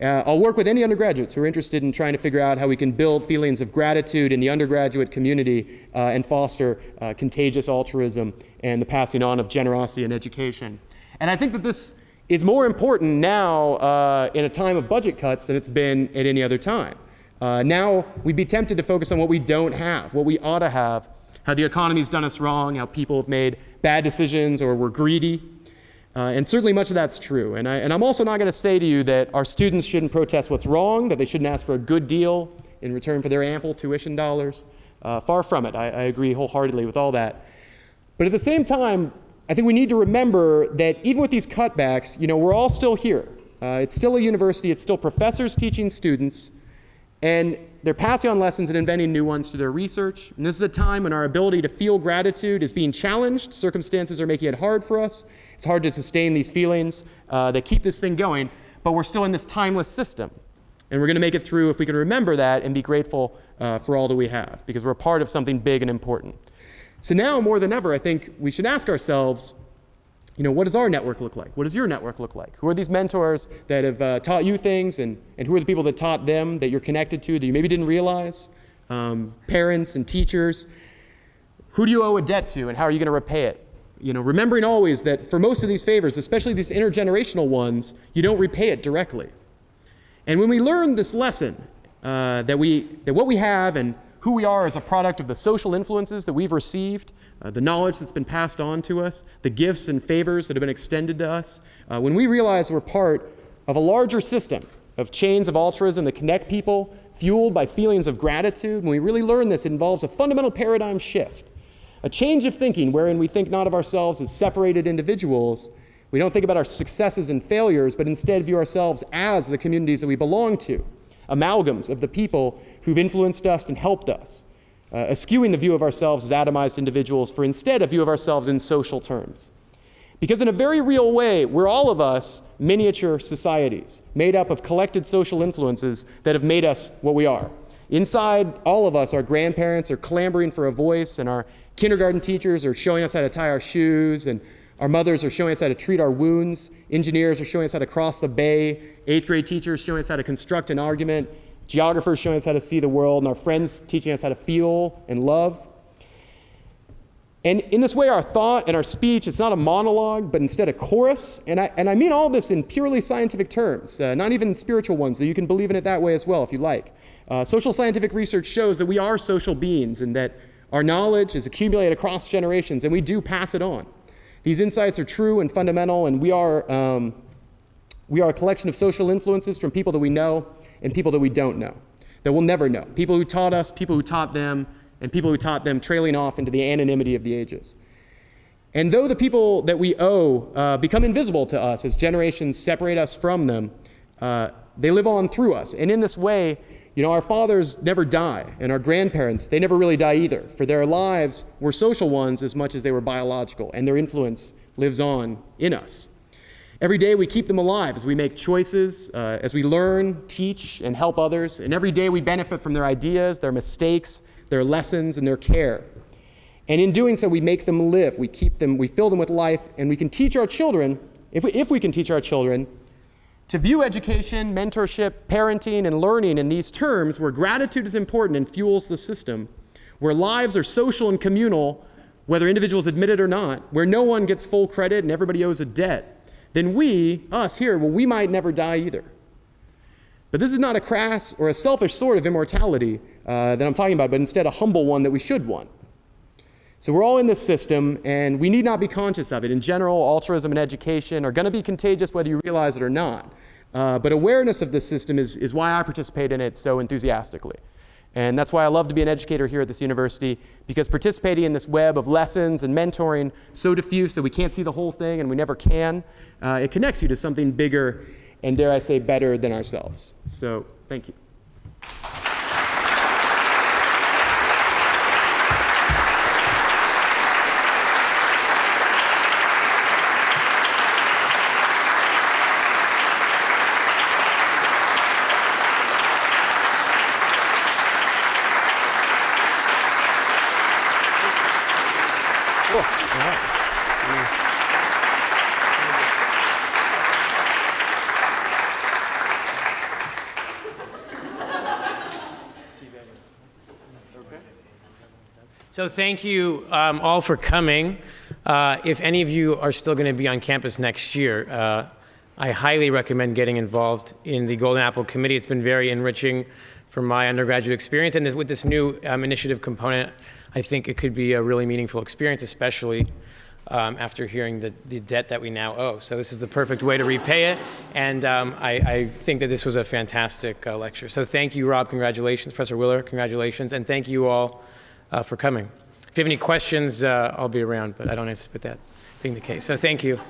Speaker 4: I'll work with any undergraduates who are interested in trying to figure out how we can build feelings of gratitude in the undergraduate community and foster contagious altruism and the passing on of generosity and education. And I think that this is more important now in a time of budget cuts than it's been at any other time. Now we'd be tempted to focus on what we don't have, what we ought to have, how the economy's done us wrong, how people have made bad decisions or were greedy. And certainly much of that's true. And I'm also not going to say to you that our students shouldn't protest what's wrong, that they shouldn't ask for a good deal in return for their ample tuition dollars. Far from it. I agree wholeheartedly with all that. But at the same time, I think we need to remember that even with these cutbacks, you know, we're all still here. It's still a university. It's still professors teaching students. And they're passing on lessons and inventing new ones through their research. And this is a time when our ability to feel gratitude is being challenged. Circumstances are making it hard for us. It's hard to sustain these feelings that keep this thing going, but we're still in this timeless system. And we're going to make it through if we can remember that and be grateful for all that we have, because we're a part of something big and important. So now more than ever, I think we should ask ourselves, what does our network look like? What does your network look like? Who are these mentors that have taught you things, and who are the people that taught them that you're connected to that you maybe didn't realize? Parents and teachers. Who do you owe a debt to, and how are you going to repay it? Remembering always that for most of these favors, especially these intergenerational ones, you don't repay it directly. And when we learn this lesson, that what we have and who we are is a product of the social influences that we've received, the knowledge that's been passed on to us, the gifts and favors that have been extended to us, when we realize we're part of a larger system of chains of altruism that connect people, fueled by feelings of gratitude, when we really learn this, it involves a fundamental paradigm shift, a change of thinking wherein we think not of ourselves as separated individuals. We don't think about our successes and failures, but instead view ourselves as the communities that we belong to, amalgams of the people who've influenced us and helped us, eschewing the view of ourselves as atomized individuals for instead a view of ourselves in social terms. Because in a very real way, we're all of us miniature societies made up of collected social influences that have made us what we are. Inside all of us, our grandparents are clamoring for a voice, and our kindergarten teachers are showing us how to tie our shoes, and our mothers are showing us how to treat our wounds. Engineers are showing us how to cross the bay. 8th grade teachers showing us how to construct an argument. Geographers showing us how to see the world, and our friends teaching us how to feel and love. And in this way, our thought and our speech, it's not a monologue, but instead a chorus. And I mean all this in purely scientific terms, not even spiritual ones, though you can believe in it that way as well if you like. Social scientific research shows that we are social beings and that our knowledge is accumulated across generations, and we do pass it on. These insights are true and fundamental, and we are a collection of social influences from people that we know and people that we don't know, that we'll never know. People who taught us, people who taught them, and people who taught them trailing off into the anonymity of the ages. And though the people that we owe become invisible to us as generations separate us from them, they live on through us. And in this way, our fathers never die, and our grandparents, they never really die either. For their lives were social ones as much as they were biological, and their influence lives on in us. Every day we keep them alive as we make choices, as we learn, teach, and help others. And every day we benefit from their ideas, their mistakes, their lessons, and their care. And in doing so, we make them live. We keep them, we fill them with life, and we can teach our children, if we can teach our children, to view education, mentorship, parenting, and learning in these terms where gratitude is important and fuels the system, where lives are social and communal, whether individuals admit it or not, where no one gets full credit and everybody owes a debt, then us here, we might never die either. But this is not a crass or a selfish sort of immortality that I'm talking about, but instead a humble one that we should want. So we're all in this system, and we need not be conscious of it. In general, altruism and education are going to be contagious whether you realize it or not. But awareness of this system is why I participate in it so enthusiastically. And that's why I love to be an educator here at this university, because participating in this web of lessons and mentoring so diffuse that we can't see the whole thing, and we never can, it connects you to something bigger and, dare I say, better than ourselves. So thank you.
Speaker 1: So thank you all for coming. If any of you are still going to be on campus next year, I highly recommend getting involved in the Golden Apple Committee. It's been very enriching for my undergraduate experience, and with this new initiative component, I think it could be a really meaningful experience, especially after hearing the debt that we now owe. So this is the perfect way to repay it, and I think that this was a fantastic lecture. So thank you, Rob. Congratulations. Professor Willer, congratulations. And thank you all for coming. If you have any questions, I'll be around, but I don't anticipate that being the case. So thank you.